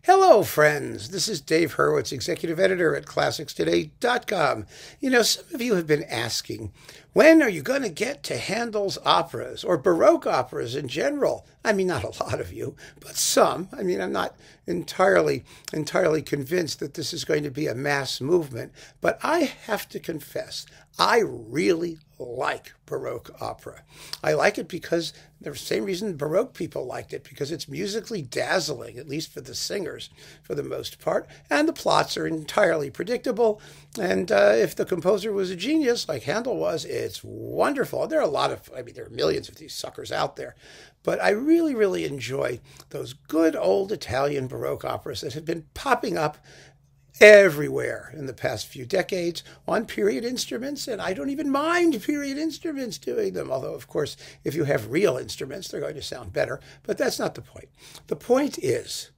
Hello, friends. This is Dave Hurwitz, executive editor at ClassicsToday.com. Some of you have been asking, when are you going to get to Handel's operas or Baroque operas in general? I mean, not a lot of you, but some. I mean, I'm not entirely convinced that this is going to be a mass movement, but I have to confess, I really like Baroque opera. I like it because the same reason Baroque people liked it, because it's musically dazzling, at least for the singers, for the most part, and the plots are entirely predictable. And if the composer was a genius, like Handel was, it's wonderful. There are millions of these suckers out there. But I really enjoy those good old Italian Baroque operas that have been popping up everywhere in the past few decades on period instruments, and I don't even mind period instruments doing them, although, of course, if you have real instruments, they're going to sound better, but that's not the point. The point is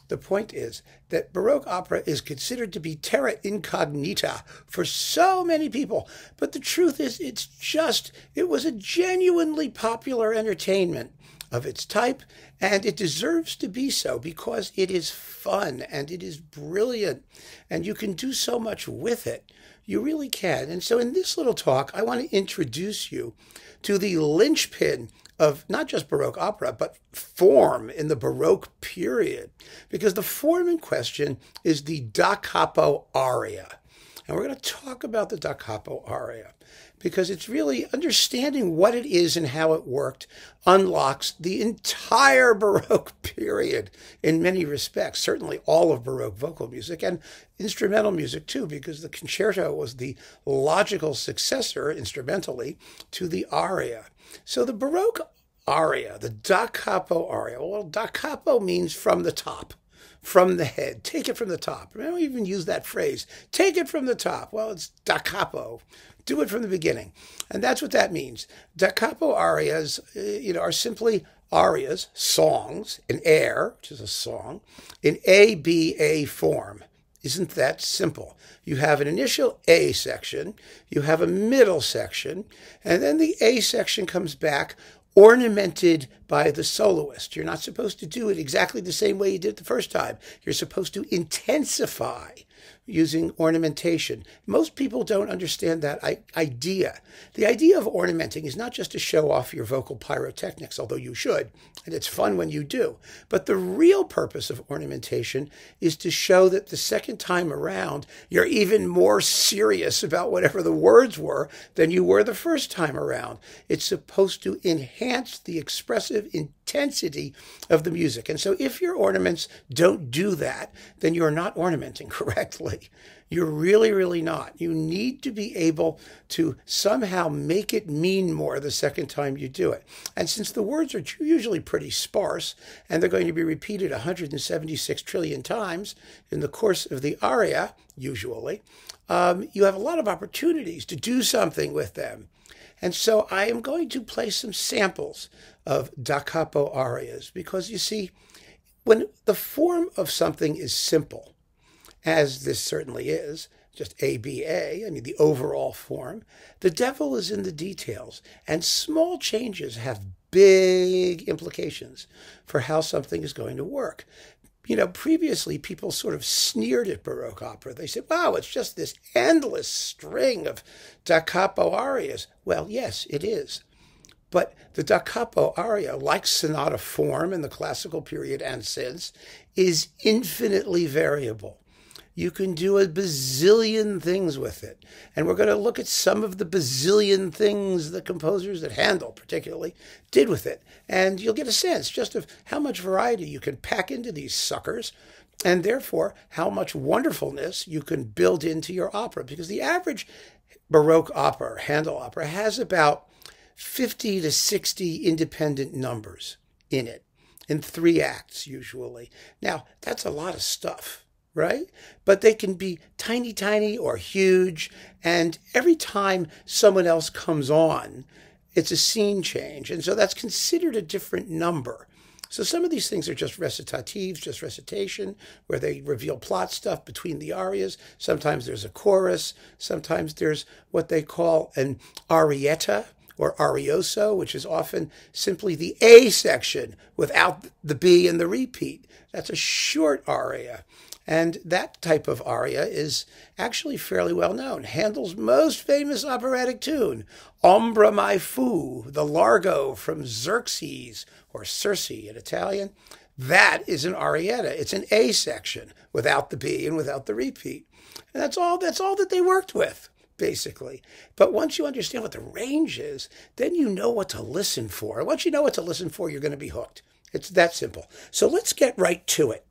that Baroque opera is considered to be terra incognita for so many people, but the truth is it was a genuinely popular entertainment of its type, and it deserves to be so because it is fun and it is brilliant and you can do so much with it. You really can. And so in this little talk, I want to introduce you to the linchpin of not just Baroque opera, but form in the Baroque period, because the form in question is the Da Capo aria. And we're going to talk about the Da Capo aria because it's really understanding what it is and how it worked unlocks the entire Baroque period in many respects, certainly all of Baroque vocal music and instrumental music too, because the concerto was the logical successor instrumentally to the aria. So the Baroque aria, the Da Capo aria, well, Da Capo means from the top. From the head. Take it from the top. I don't even use that phrase. Take it from the top. Well, it's Da Capo. Do it from the beginning. And that's what that means. Da Capo arias, are simply arias, songs, an air, which is a song, in A-B-A form. Isn't that simple? You have an initial A section, you have a middle section, and then the A section comes back ornamented by the soloist. You're not supposed to do it exactly the same way you did it the first time. You're supposed to intensify using ornamentation. Most people don't understand that idea. The idea of ornamenting is not just to show off your vocal pyrotechnics, although you should, and it's fun when you do. But the real purpose of ornamentation is to show that the second time around, you're even more serious about whatever the words were than you were the first time around. It's supposed to enhance the expressive intensity of the music. And so if your ornaments don't do that, then you're not ornamenting correctly. You're really not. You need to be able to somehow make it mean more the second time you do it. And since the words are usually pretty sparse, and they're going to be repeated 176 trillion times in the course of the aria, usually, you have a lot of opportunities to do something with them. And so I am going to play some samples of Da Capo arias because, you see, when the form of something is simple, as this certainly is, just ABA, the overall form, the devil is in the details, and small changes have big implications for how something is going to work. Previously, people sort of sneered at Baroque opera. They said, wow, it's just this endless string of Da Capo arias. Well, yes, it is. But the Da Capo aria, like sonata form in the classical period and since, is infinitely variable. You can do a bazillion things with it. And we're going to look at some of the bazillion things the composers, that Handel particularly, did with it. And you'll get a sense just of how much variety you can pack into these suckers, and therefore how much wonderfulness you can build into your opera. Because the average Baroque opera, or Handel opera, has about 50 to 60 independent numbers in it, in 3 acts usually. Now, that's a lot of stuff. Right? But they can be tiny or huge. And every time someone else comes on, it's a scene change. And so that's considered a different number. So some of these things are just recitatives, just recitation, where they reveal plot stuff between the arias. Sometimes there's a chorus. Sometimes there's what they call an arietta, or arioso, which is often simply the A section without the B and the repeat. That's a short aria. And that type of aria is actually fairly well known. Handel's most famous operatic tune, Ombra mai fu, the Largo from Xerxes, or Circe in Italian, that is an arietta. It's an A section without the B and without the repeat. And that's all that they worked with, basically. But once you understand what the range is, then you know what to listen for. And once you know what to listen for, you're going to be hooked. It's that simple. So let's get right to it.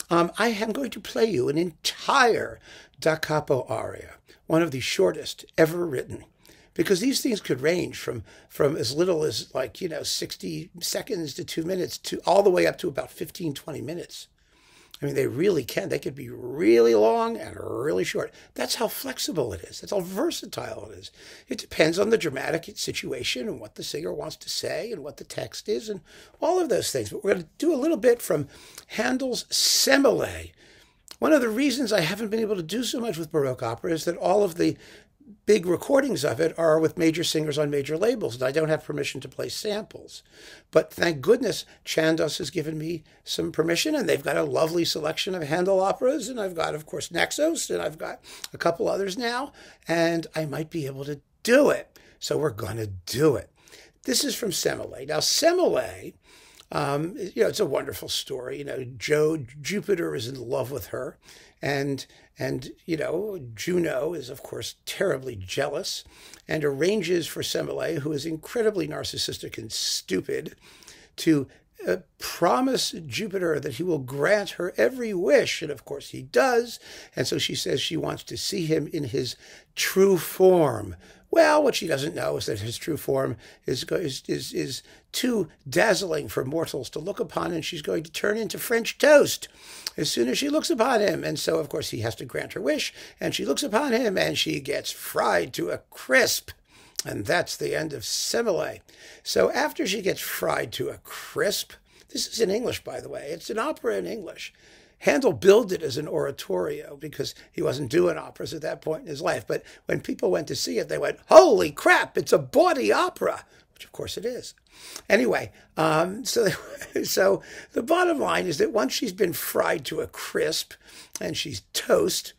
I am going to play you an entire Da Capo aria, one of the shortest ever written, because these things could range from as little as 60 seconds to 2 minutes to all the way up to about 15, 20 minutes. I mean, they really can. They could be really long and really short. That's how flexible it is. That's how versatile it is. It depends on the dramatic situation and what the singer wants to say and what the text is and all of those things. But we're going to do a little bit from Handel's Semele. One of the reasons I haven't been able to do so much with Baroque opera is that all of the big recordings of it are with major singers on major labels, and I don't have permission to play samples. But thank goodness Chandos has given me some permission, and they've got a lovely selection of Handel operas, and I've got, of course, Naxos, and I've got a couple others now, and I might be able to do it. So we're going to do it. This is from Semele. Now, Semele, it's a wonderful story. Jupiter is in love with her, and Juno is, of course, terribly jealous and arranges for Semele, who is incredibly narcissistic and stupid, to promise Jupiter that he will grant her every wish. And, of course, he does. And so she says she wants to see him in his true form. Well, what she doesn't know is that his true form is too dazzling for mortals to look upon, and she's going to turn into French toast as soon as she looks upon him. And so, of course, he has to grant her wish, and she looks upon him, and she gets fried to a crisp. And that's the end of Semele. So after she gets fried to a crisp, this is in English, by the way. It's an opera in English. Handel billed it as an oratorio because he wasn't doing operas at that point in his life. But when people went to see it, they went, holy crap, it's a bawdy opera, which of course it is. Anyway, so the bottom line is that once she's been fried to a crisp and she's toast,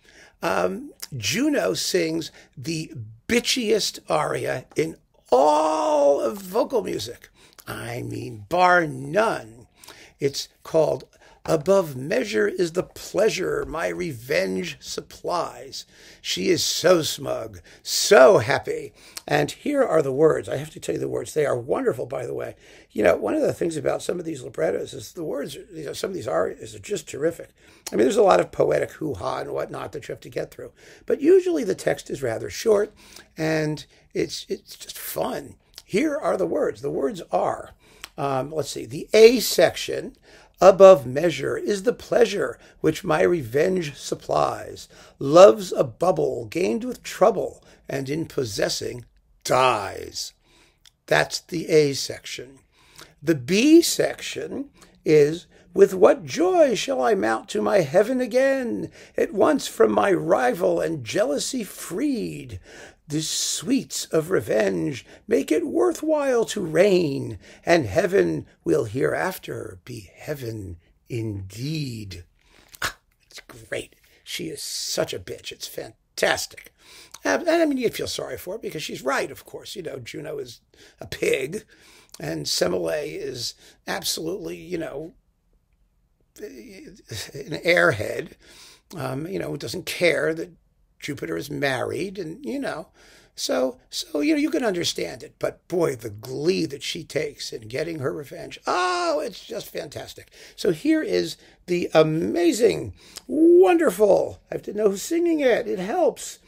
Juno sings the bitchiest aria in all of vocal music. I mean, bar none. It's called Above Measure is the Pleasure My Revenge Supplies. She is so smug, so happy. And here are the words. I have to tell you the words. They are wonderful, by the way. One of the things about some of these librettos is the words, some of these arias are just terrific. I mean, there's a lot of poetic hoo-ha and whatnot that you have to get through. But usually the text is rather short, and it's just fun. Here are the words. The words are, let's see, the A section, above measure is the pleasure which my revenge supplies. Love's a bubble gained with trouble, and in possessing dies. That's the A section. The B section is, with what joy shall I mount to my heaven again, at once from my rival and jealousy freed? The sweets of revenge make it worthwhile to reign, and heaven will hereafter be heaven indeed. It's great. She is such a bitch. It's fantastic. And I mean, you feel sorry for her because she's right, of course. Juno is a pig, and Semele is absolutely, an airhead, who doesn't care that Jupiter is married, and so you can understand it. But boy, the glee that she takes in getting her revenge, it's just fantastic. So here is the amazing, wonderful, I have to know who's singing it, it helps,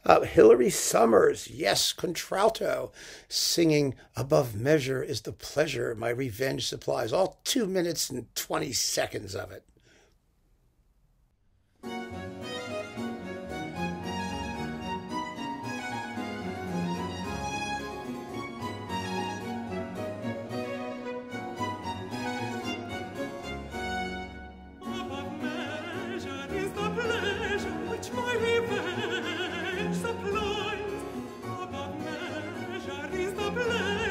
Hilary Summers, yes, contralto, singing Above Measure is the Pleasure My Revenge Supplies, all 2 minutes and 20 seconds of it. Above measure is the pleasure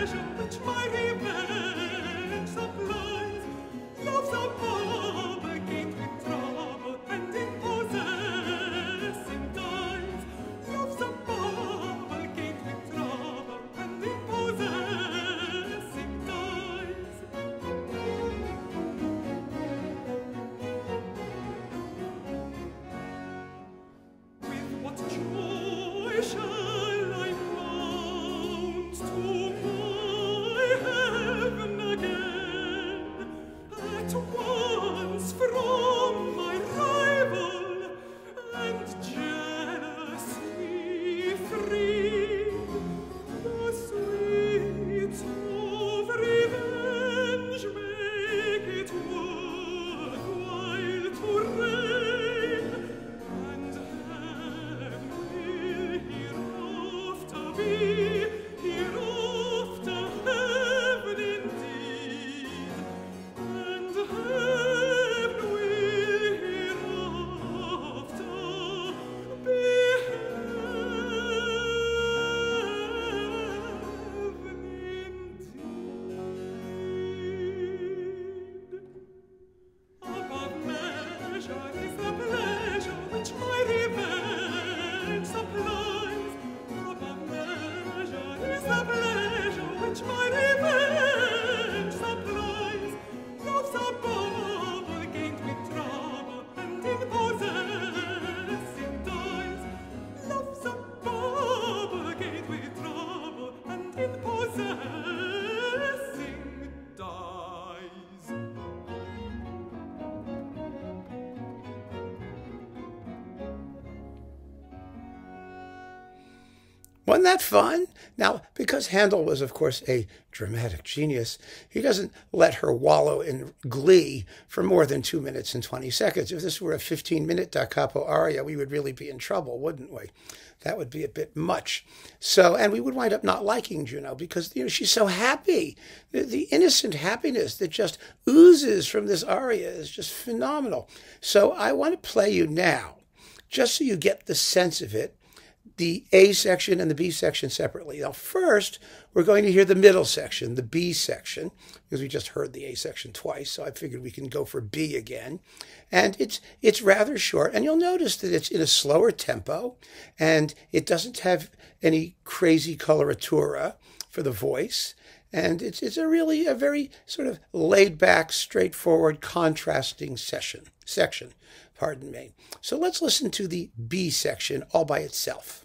Wasn't that fun? Now, because Handel was, of course, a dramatic genius, he doesn't let her wallow in glee for more than 2 minutes and 20 seconds. If this were a 15-minute da capo aria, we would really be in trouble, wouldn't we? That would be a bit much. So, and we would wind up not liking Juno because, she's so happy. The innocent happiness that just oozes from this aria is just phenomenal. So I want to play you now, just so you get the sense of it, the A section and the B section separately. Now, first, we're going to hear the middle section, the B section, because we just heard the A section twice, so I figured we can go for B again. And it's rather short, and you'll notice that it's in a slower tempo, and it doesn't have any crazy coloratura for the voice. And it's a very sort of laid-back, straightforward, contrasting section. Pardon me. So let's listen to the B section all by itself.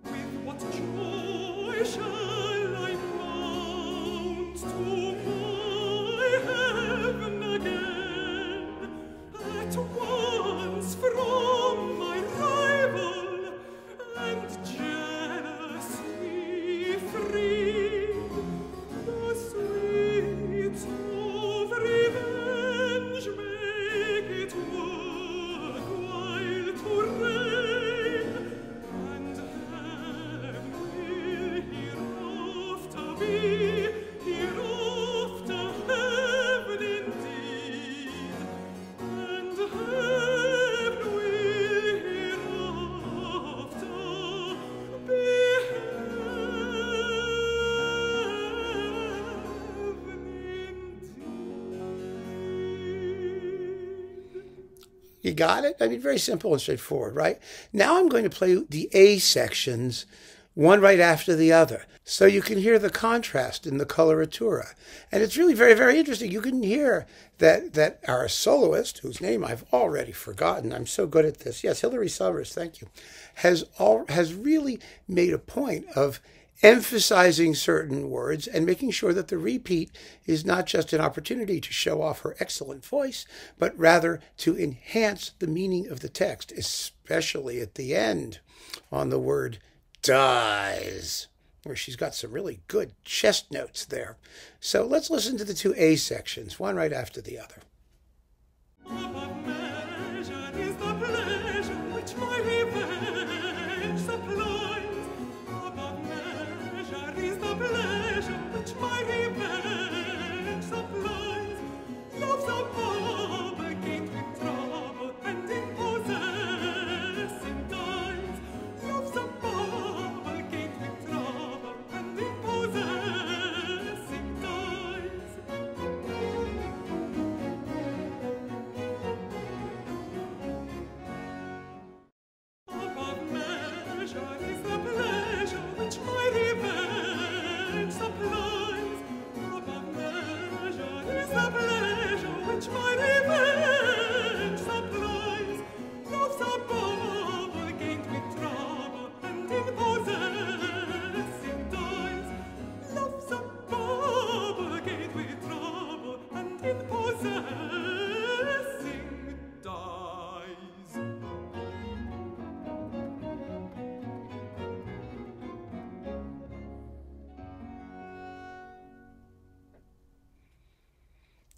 With what joy shall I mount to my heaven again, at once from my rival and jealously free, the sweets of revenge make it worthwhile to reign, and heaven will hereafter be, hereafter heaven indeed, and heaven will hereafter be heaven indeed. You got it? I mean, very simple and straightforward, right? Now I'm going to play the A sections, one right after the other, so you can hear the contrast in the coloratura. And it's really very, very interesting. You can hear that our soloist, whose name I've already forgotten, I'm so good at this. Yes, Hilary Summers, thank you, has really made a point of emphasizing certain words and making sure that the repeat is not just an opportunity to show off her excellent voice, but rather to enhance the meaning of the text, especially at the end on the word dies, where she's got some really good chest notes there. So let's listen to the two A sections, one right after the other. Above measure is the pleasure which my revenge supplies. Above measure is the pleasure which my revenge supplies. Love's a bubble gained with trouble and in possessing times. Love's a bubble gained with trouble and in possessing times. Above measure is the pleasure which my revenge supplies. Above measure is the pleasure which my revenge supplies. Love's a bubble gained with trouble and in possessing times. Love's a bubble gained with trouble and in possessing times.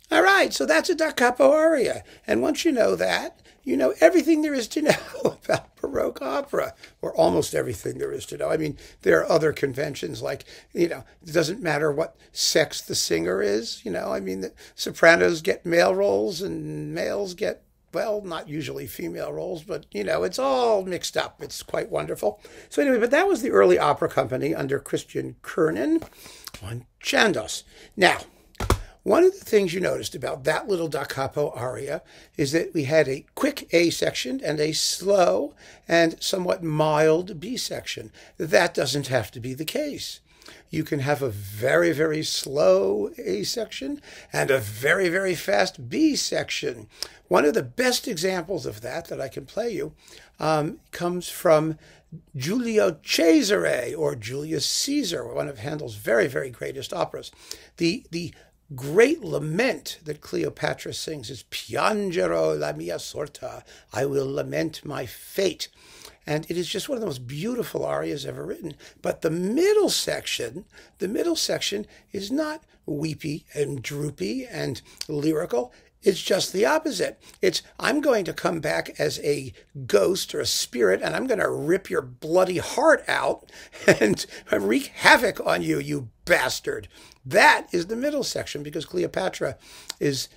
All right, so that's a da capo aria. And once you know that, you know everything there is to know about Baroque opera, or almost everything there is to know. I mean, there are other conventions like, it doesn't matter what sex the singer is. I mean, the sopranos get male roles and males get, well, not usually female roles, but, it's all mixed up. It's quite wonderful. So anyway, but that was the early opera company under Christian Kernan on Chandos. Now, one of the things you noticed about that little da capo aria is that we had a quick A section and a slow and somewhat mild B section. That doesn't have to be the case. You can have a very, very slow A section and a very, very fast B section. One of the best examples of that I can play you comes from Giulio Cesare, or Julius Caesar, one of Handel's very, very greatest operas. The great lament that Cleopatra sings is Piangerò la mia sorte, I will lament my fate. And it is just one of the most beautiful arias ever written. But the middle section is not weepy and droopy and lyrical. It's just the opposite. It's, I'm going to come back as a ghost or a spirit, and I'm going to rip your bloody heart out and wreak havoc on you, you bastard. That is the middle section, because Cleopatra is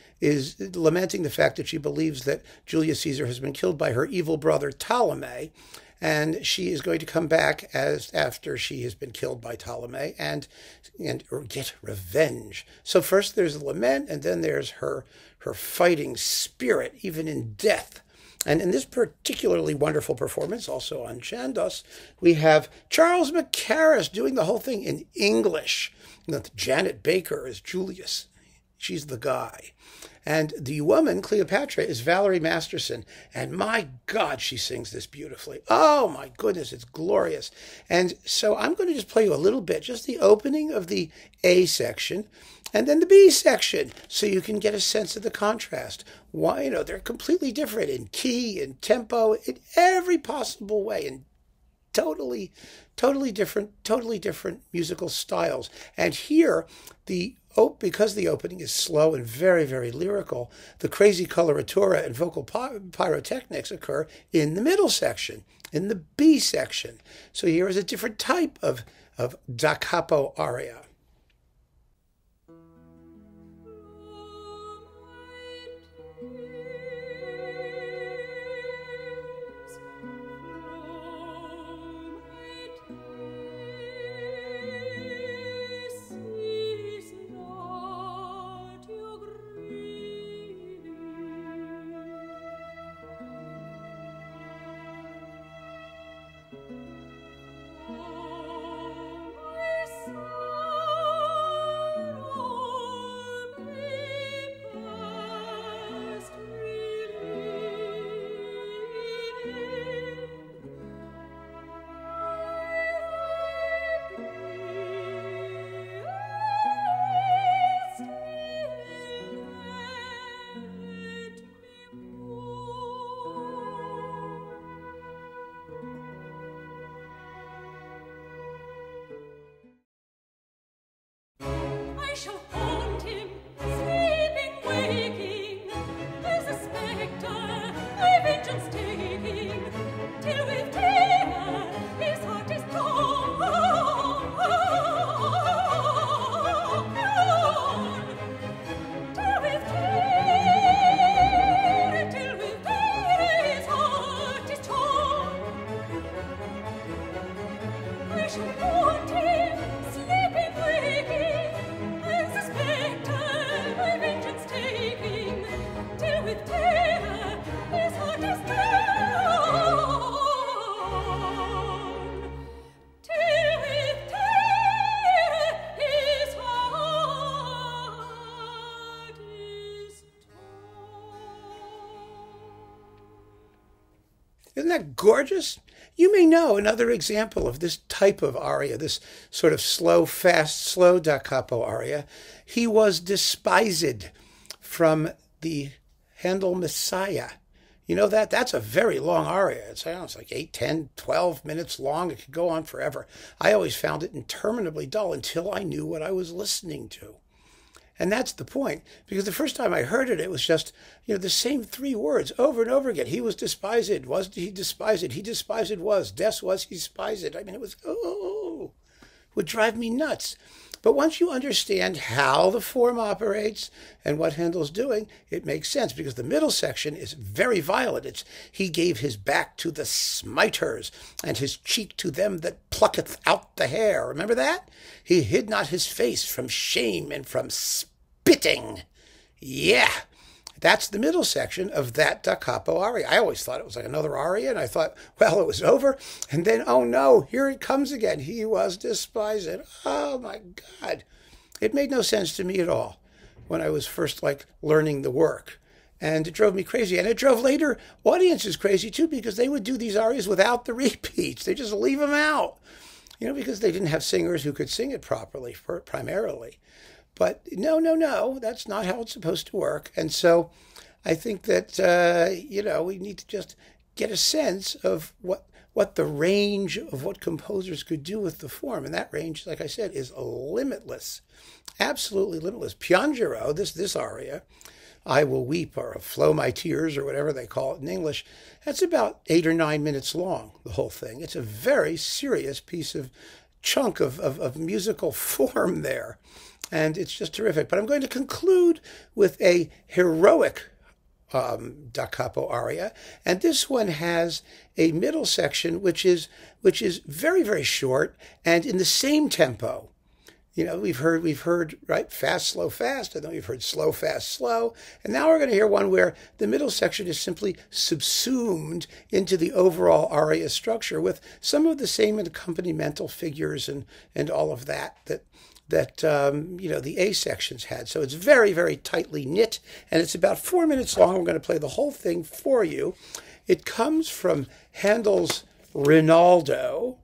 lamenting the fact that she believes that Julius Caesar has been killed by her evil brother Ptolemy, and she is going to come back as after she has been killed by Ptolemy and get revenge. So first there's the lament, and then there's her fighting spirit, even in death. And in this particularly wonderful performance, also on Chandos, we have Charles Mackerras doing the whole thing in English. Janet Baker is Julius. She's the guy. And the woman, Cleopatra, is Valerie Masterson. And my God, she sings this beautifully. Oh, my goodness, it's glorious. And so I'm going to just play you a little bit, just the opening of the A section, and then the B section, so you can get a sense of the contrast. Why, they're completely different in key, in tempo, in every possible way, in totally different musical styles. And here, because the opening is slow and very, very lyrical, the crazy coloratura and vocal pyrotechnics occur in the middle section, in the B section. So here is a different type of da capo aria. Isn't that gorgeous? You may know another example of this type of aria, this sort of slow da capo aria. He was despised from the Handel Messiah. You know that? That's a very long aria. It's like 8, 10, 12 minutes long. It could go on forever. I always found it interminably dull until I knew what I was listening to. And that's the point, because the first time I heard it, it was just, the same 3 words over and over again. He was despised. Was he despised? He despised was. Des was he despised. I mean, it was, would drive me nuts. But once you understand how the form operates and what Handel's doing, it makes sense, because the middle section is very violent. It's, he gave his back to the smiters, and his cheek to them that plucketh out the hair. Remember that? He hid not his face from shame and from spitting. Yeah, that's the middle section of that da capo aria. I always thought it was like another aria, and I thought, well, it was over. And then, oh no, here it comes again. He was despised. Oh my God. It made no sense to me at all when I was first learning the work. And it drove me crazy. And it drove later audiences crazy too, because they would do these arias without the repeats. They just leave them out, because they didn't have singers who could sing it properly, primarily. But no, that's not how it's supposed to work. And so I think that, we need to just get a sense of what the range of what composers could do with the form. And that range, like I said, is limitless, absolutely limitless. Piangero, this aria, I Will Weep, or Flow My Tears, or whatever they call it in English, that's about 8 or 9 minutes long, the whole thing. It's a very serious piece of chunk of musical form there. And it's just terrific. But I'm going to conclude with a heroic da capo aria, and this one has a middle section which is very, very short and in the same tempo. We've heard right, fast, slow, fast, and then we've heard slow, fast, slow, and now we're going to hear one where the middle section is simply subsumed into the overall aria structure with some of the same accompanimental figures and all of that the A sections had. So it's very, very tightly knit, and it's about 4 minutes long. We're going to play the whole thing for you. It comes from Handel's Rinaldo,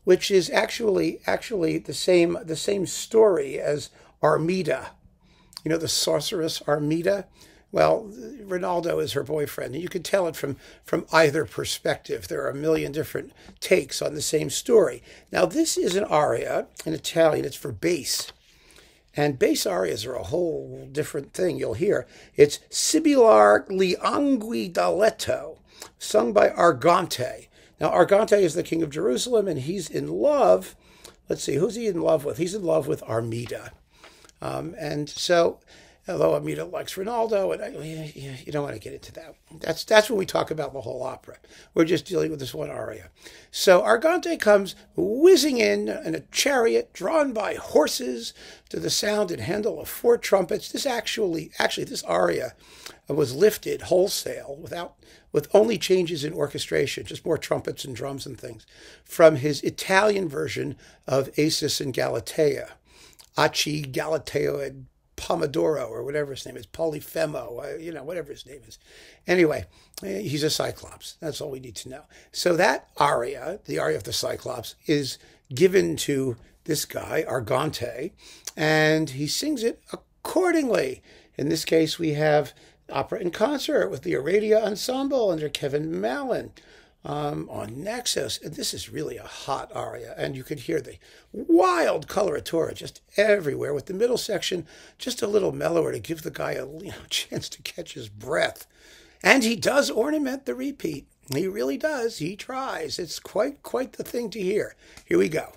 which is actually the same story as Armida. The sorceress Armida. Well, Rinaldo is her boyfriend, and you can tell it from either perspective. There are a million different takes on the same story. Now, this is an aria in Italian. It's for bass. And bass arias are a whole different thing. You'll hear it's Sibilar Liangui Daletto, sung by Argante. Now, Argante is the king of Jerusalem, and he's in love. Let's see, who's he in love with? He's in love with Armida. And so, although Armida likes Rinaldo, and you don't want to get into that. That's when we talk about the whole opera. We're just dealing with this one aria. So Argante comes whizzing in a chariot drawn by horses to the sound and handle of 4 trumpets. This actually this aria was lifted wholesale with only changes in orchestration, just more trumpets and drums and things, from his Italian version of Acis and Galatea, Aci, Galateo, and Pomodoro, or whatever his name is, Polifemo, whatever his name is. Anyway, he's a Cyclops. That's all we need to know. So that aria, the aria of the Cyclops, is given to this guy, Argante, and he sings it accordingly. In this case, we have opera in concert with the Aria Ensemble under Kevin Mallon on Naxos. And this is really a hot aria, and you could hear the wild coloratura just everywhere, with the middle section just a little mellower to give the guy a chance to catch his breath. And he does ornament the repeat. He really does. He tries. It's quite the thing to hear. Here we go.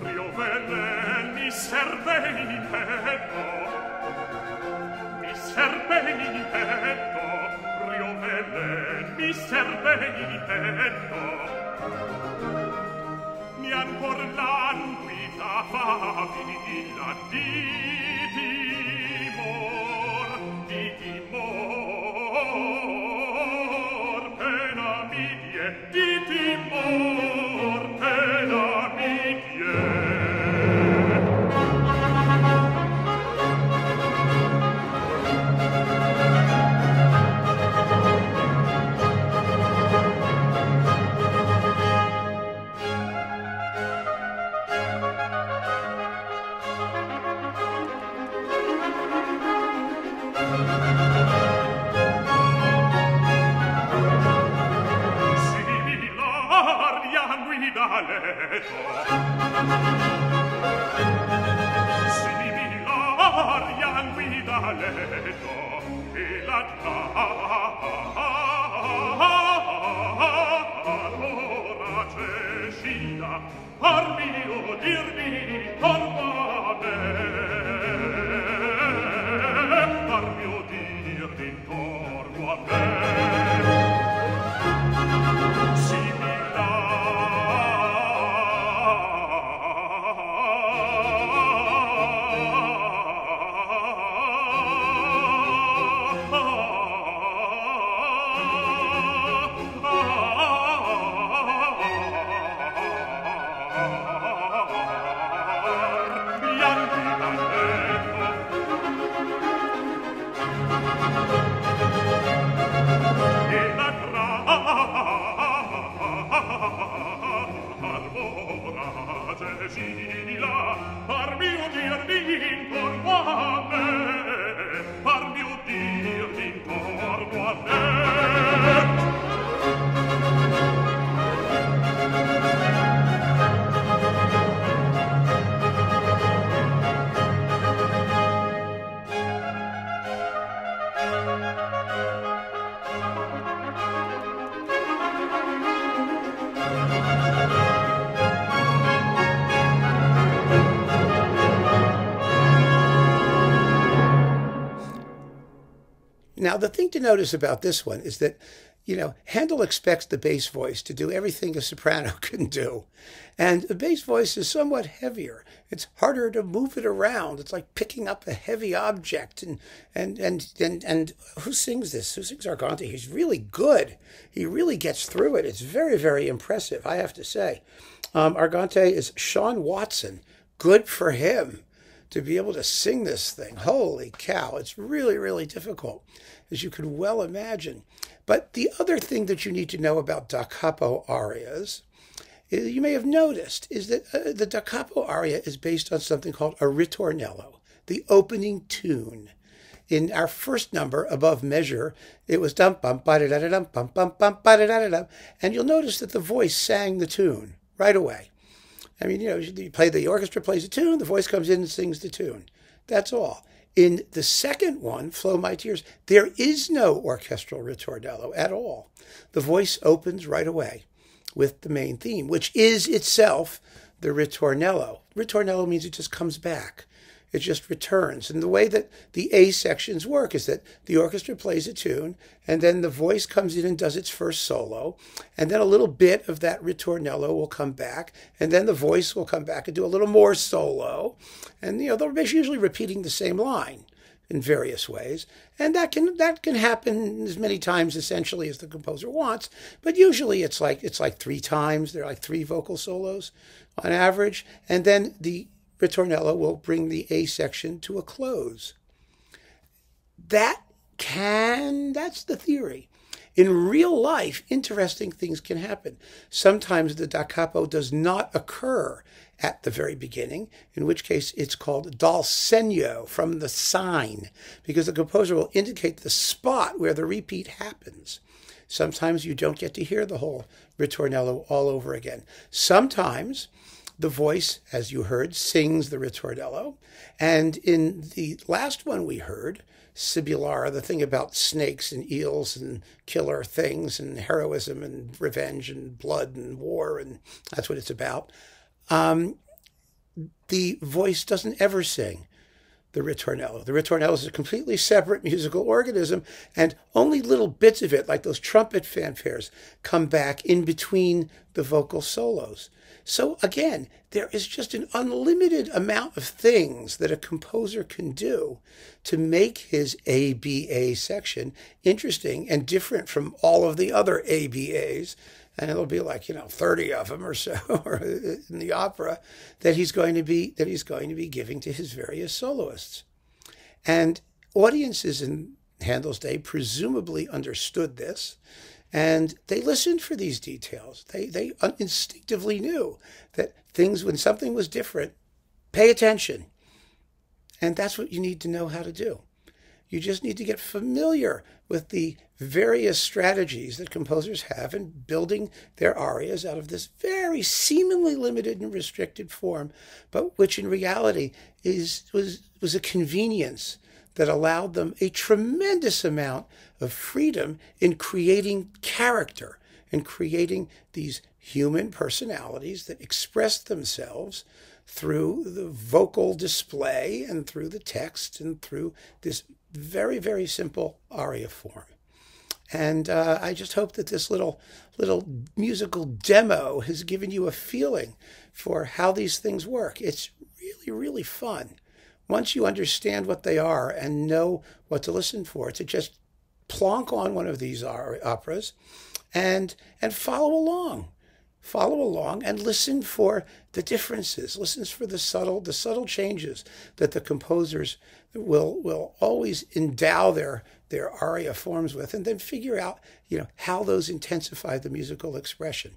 Rio Verde penitendo, mi ancor languida favilla di timor, pena mi die, di timor, pena mi die. Aria guida letto e la allora c'è scida parmi o dirmi torna parmi o dirmi torno a me Now, the thing to notice about this one is that, Handel expects the bass voice to do everything a soprano can do. And the bass voice is somewhat heavier. It's harder to move it around. It's like picking up a heavy object. And who sings this? Who sings Argante? He's really good. He really gets through it. It's very, very impressive, I have to say. Argante is Sean Watson. Good for him to be able to sing this thing. Holy cow. It's really, really difficult, as you can well imagine. But the other thing that you need to know about da capo arias, you may have noticed, is that the da capo aria is based on something called a ritornello, the opening tune. In our first number, Above Measure, it was dum bum ba da da dum bum bum bum ba da da dum, and you'll notice that the voice sang the tune right away. I mean, you play the orchestra plays a tune, the voice comes in and sings the tune. That's all. In the second one, Flow My Tears, there is no orchestral ritornello at all. The voice opens right away with the main theme, which is itself the ritornello. Ritornello means it just comes back. It just returns. And the way that the A sections work is that the orchestra plays a tune, and then the voice comes in and does its first solo, and then a little bit of that ritornello will come back, and then the voice will come back and do a little more solo. And, they're usually repeating the same line in various ways. And that can happen as many times essentially as the composer wants, but usually it's like 3 times. They're like 3 vocal solos on average, and then the ritornello will bring the A section to a close. That's the theory. In real life, interesting things can happen. Sometimes the da capo does not occur at the very beginning, in which case it's called dal segno, from the sign, because the composer will indicate the spot where the repeat happens. Sometimes you don't get to hear the whole ritornello all over again. Sometimes the voice, as you heard, sings the ritornello. And in the last one we heard, Sibyllare, the thing about snakes and eels and killer things and heroism and revenge and blood and war, and that's what it's about, the voice doesn't ever sing the ritornello. The ritornello is a completely separate musical organism, and only little bits of it, like those trumpet fanfares, come back in between the vocal solos. So again, there is just an unlimited amount of things that a composer can do to make his ABA section interesting and different from all of the other ABAs. And it'll be like, 30 of them or so in the opera that he's going to be giving to his various soloists. And audiences in Handel's day presumably understood this, and they listened for these details. They instinctively knew that when something was different, pay attention. And that's what you need to know how to do. You just need to get familiar with the various strategies that composers have in building their arias out of this very seemingly limited and restricted form, but which in reality was a convenience that allowed them a tremendous amount of freedom in creating character and creating these human personalities that express themselves through the vocal display and through the text and through this very, very simple aria form. And I just hope that this little musical demo has given you a feeling for how these things work. It's really, really fun. Once you understand what they are and know what to listen for, to just plonk on one of these operas and follow along. Follow along and listen for the differences. Listen for the subtle changes that the composers will always endow their aria forms with, and then figure out how those intensify the musical expression,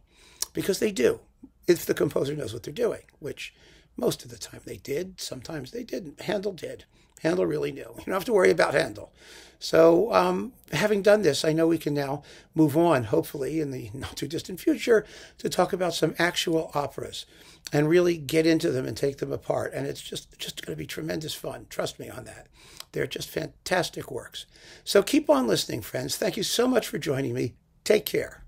because they do, if the composer knows what they're doing, which most of the time they did. Sometimes they didn't. Handel did. Handel really knew. You don't have to worry about Handel. So having done this, I know we can now move on, hopefully in the not too distant future, to talk about some actual operas and really get into them and take them apart. And it's just going to be tremendous fun. Trust me on that. They're just fantastic works. So keep on listening, friends. Thank you so much for joining me. Take care.